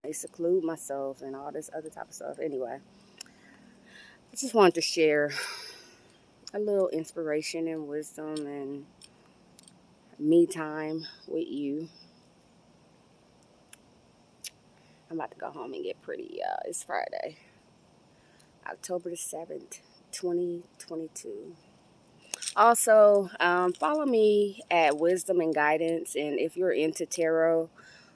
I seclude myself and all this other type of stuff. Anyway, I just wanted to share a little inspiration and wisdom and me time with you. I'm about to go home and get pretty, y'all. It's Friday, October the 7th, 2022. Also, follow me at Wisdom and Guidance. And if you're into tarot,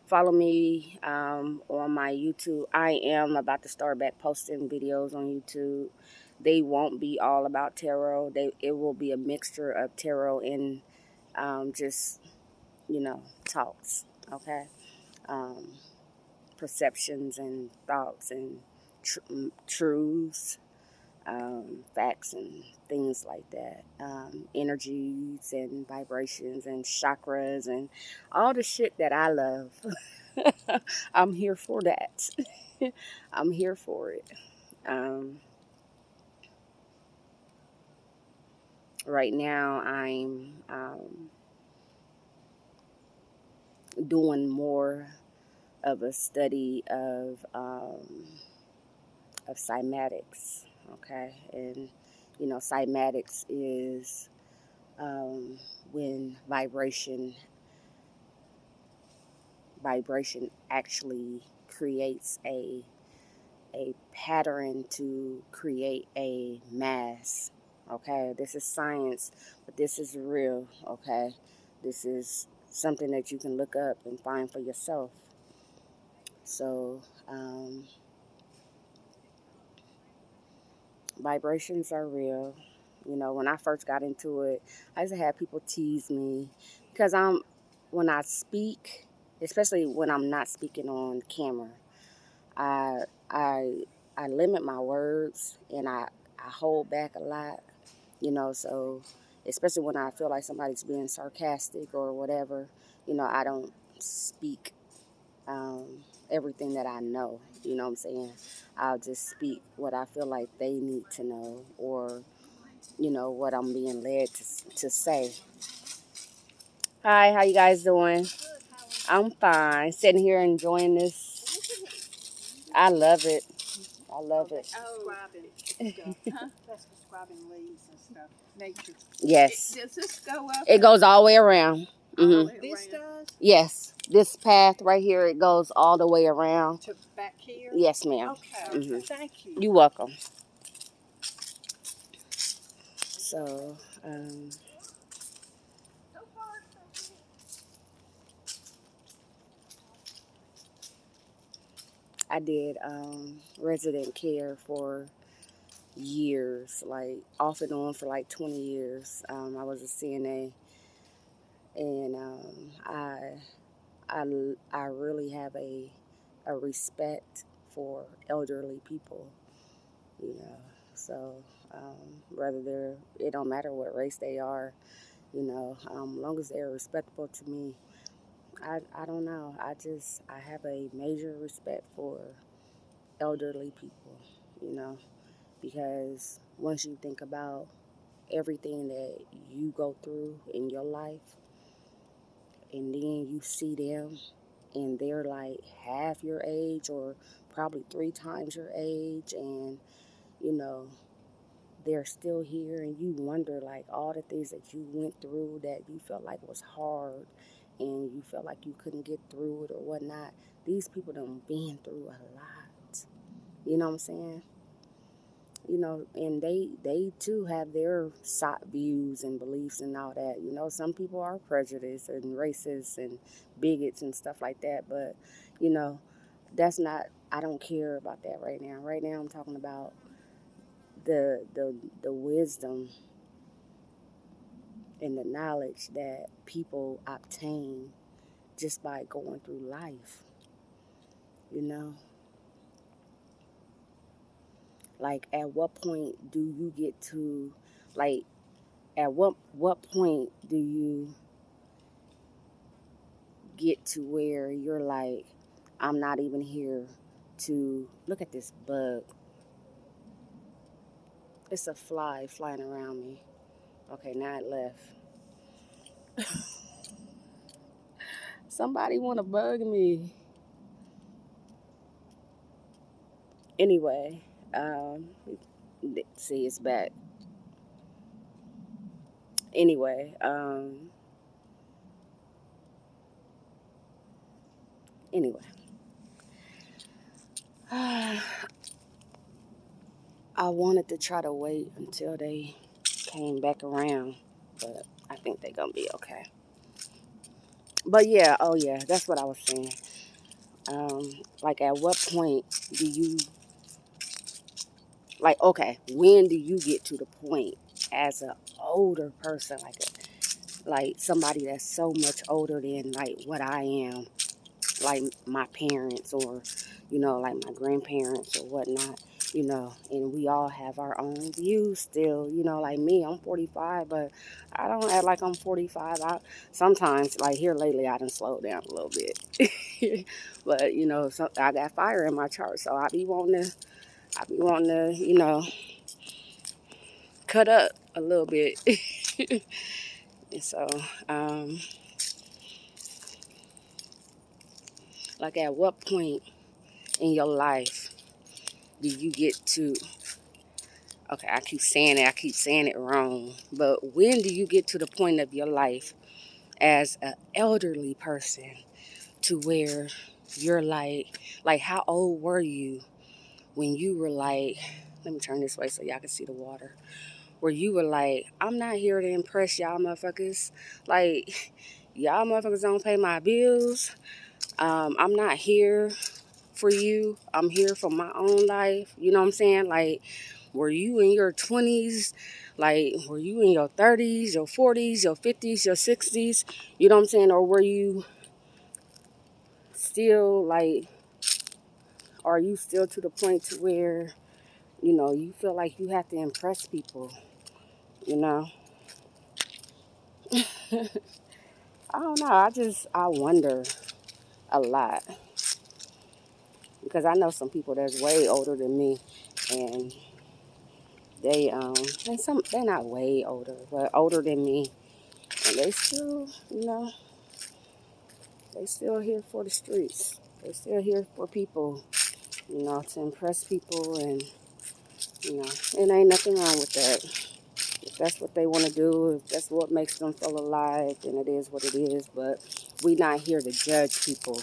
follow me on my YouTube. I am about to start back posting videos on YouTube. They won't be all about tarot. It will be a mixture of tarot and just, talks. Okay. Um, Perceptions and thoughts and truths, facts and things like that, energies and vibrations and chakras and all the shit that I love. I'm here for that. I'm here for it. Um, right now, I'm doing more of a study of cymatics. Okay, and cymatics is when vibration actually creates a pattern to create a mass. Okay, this is science, but this is real. Okay, this is something that you can look up and find for yourself. So vibrations are real. When I first got into it, I used to have people tease me because when I speak, especially when I'm not speaking on camera, I I I limit my words and I hold back a lot. So especially when I feel like somebody's being sarcastic or whatever, I don't speak um, everything that I know. You know what I'm saying? I'll just speak what I feel like they need to know, or what I'm being led to say. Hi, how you guys doing? I'm fine. Sitting here enjoying this. I love it. I love it. Describing stuff, huh? That's describing leaves and stuff. Nature. Yes. Does this go up? It goes all the way around. This does? Yes. This path right here, it goes all the way around. To back here? Yes, ma'am. Okay. Thank you. You're welcome. So, I did resident care for years, like off and on for like 20 years. I was a CNA, and I really have a respect for elderly people, you know. So whether it don't matter what race they are, long as they're respectable to me, I don't know. I have a major respect for elderly people, you know, because once you think about everything that you go through in your life, and then you see them and they're like half your age or probably three times your age, and you know they're still here, and you wonder like all the things that you went through that you felt like was hard and you felt like you couldn't get through it or whatnot. These people done been through a lot, you know what I'm saying? And they too have their views and beliefs and all that. Some people are prejudiced and racist and bigots and stuff like that, but you know that's not, I don't care about that right now. Right now I'm talking about the wisdom and the knowledge that people obtain just by going through life. you know like, at what point do you get to, like, at what point do you get to where you're like, I'm not even here to look at this bug. It's a fly flying around me. Okay, now it left. Somebody want to bug me. Anyway, see, it's back. Anyway, anyway. I wanted to try to wait until they came back around, but I think they're gonna be okay. But yeah, oh yeah, that's what I was saying. Like, at what point do you, like, okay, when do you get to the point as an older person, like somebody that's so much older than like what I am, like my parents, or like my grandparents or whatnot, and we all have our own views still, like me, I'm 45, but I don't act like I'm 45. I sometimes, like, here lately, I done slowed down a little bit. But so I got fire in my chart, so I be wanting to cut up a little bit. And so, um like, at what point in your life do you get to, okay, I keep saying it wrong, but when do you get to the point of your life as an elderly person to where you're like, how old were you when you were like, let me turn this way so y'all can see the water, where you were like, I'm not here to impress y'all motherfuckers, like, y'all motherfuckers don't pay my bills, I'm not here for you, I'm here for my own life, you know what I'm saying? Like, were you in your 20s? Like, were you in your 30s, your 40s, your 50s, your 60s? You know what I'm saying? Or were you still, like, are you still to the point to where, you feel like you have to impress people, you know? I don't know. I wonder a lot. Because I know some people that's way older than me. And they're not way older, but older than me. And they still, they still here for the streets. They still here for people, to impress people, and it ain't nothing wrong with that. If that's what they want to do, if that's what makes them feel alive, then it is what it is. But we not here to judge people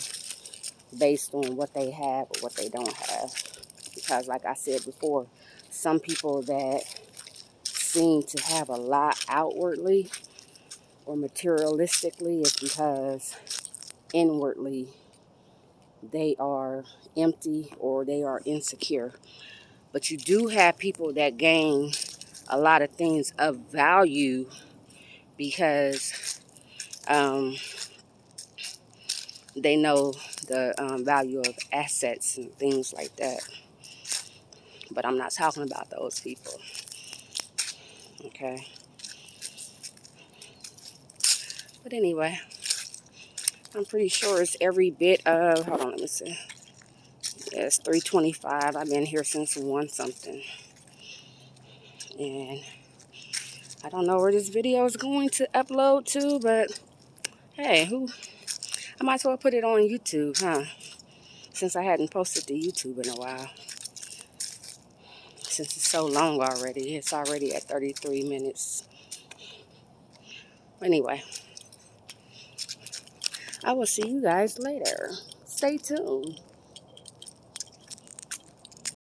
based on what they have or what they don't have. Because, like I said before, some people that seem to have a lot outwardly or materialistically is because inwardly they are empty or they are insecure. But you do have people that gain a lot of things of value because they know the value of assets and things like that. But I'm not talking about those people, okay? But anyway, I'm pretty sure it's every bit of, hold on, let me see. Yeah, it's 3:25. I've been here since 1 something. And I don't know where this video is going to upload to, but hey, I might as well put it on YouTube, huh? Since I hadn't posted to YouTube in a while. Since it's so long already. It's already at 33 minutes. Anyway, I will see you guys later. Stay tuned.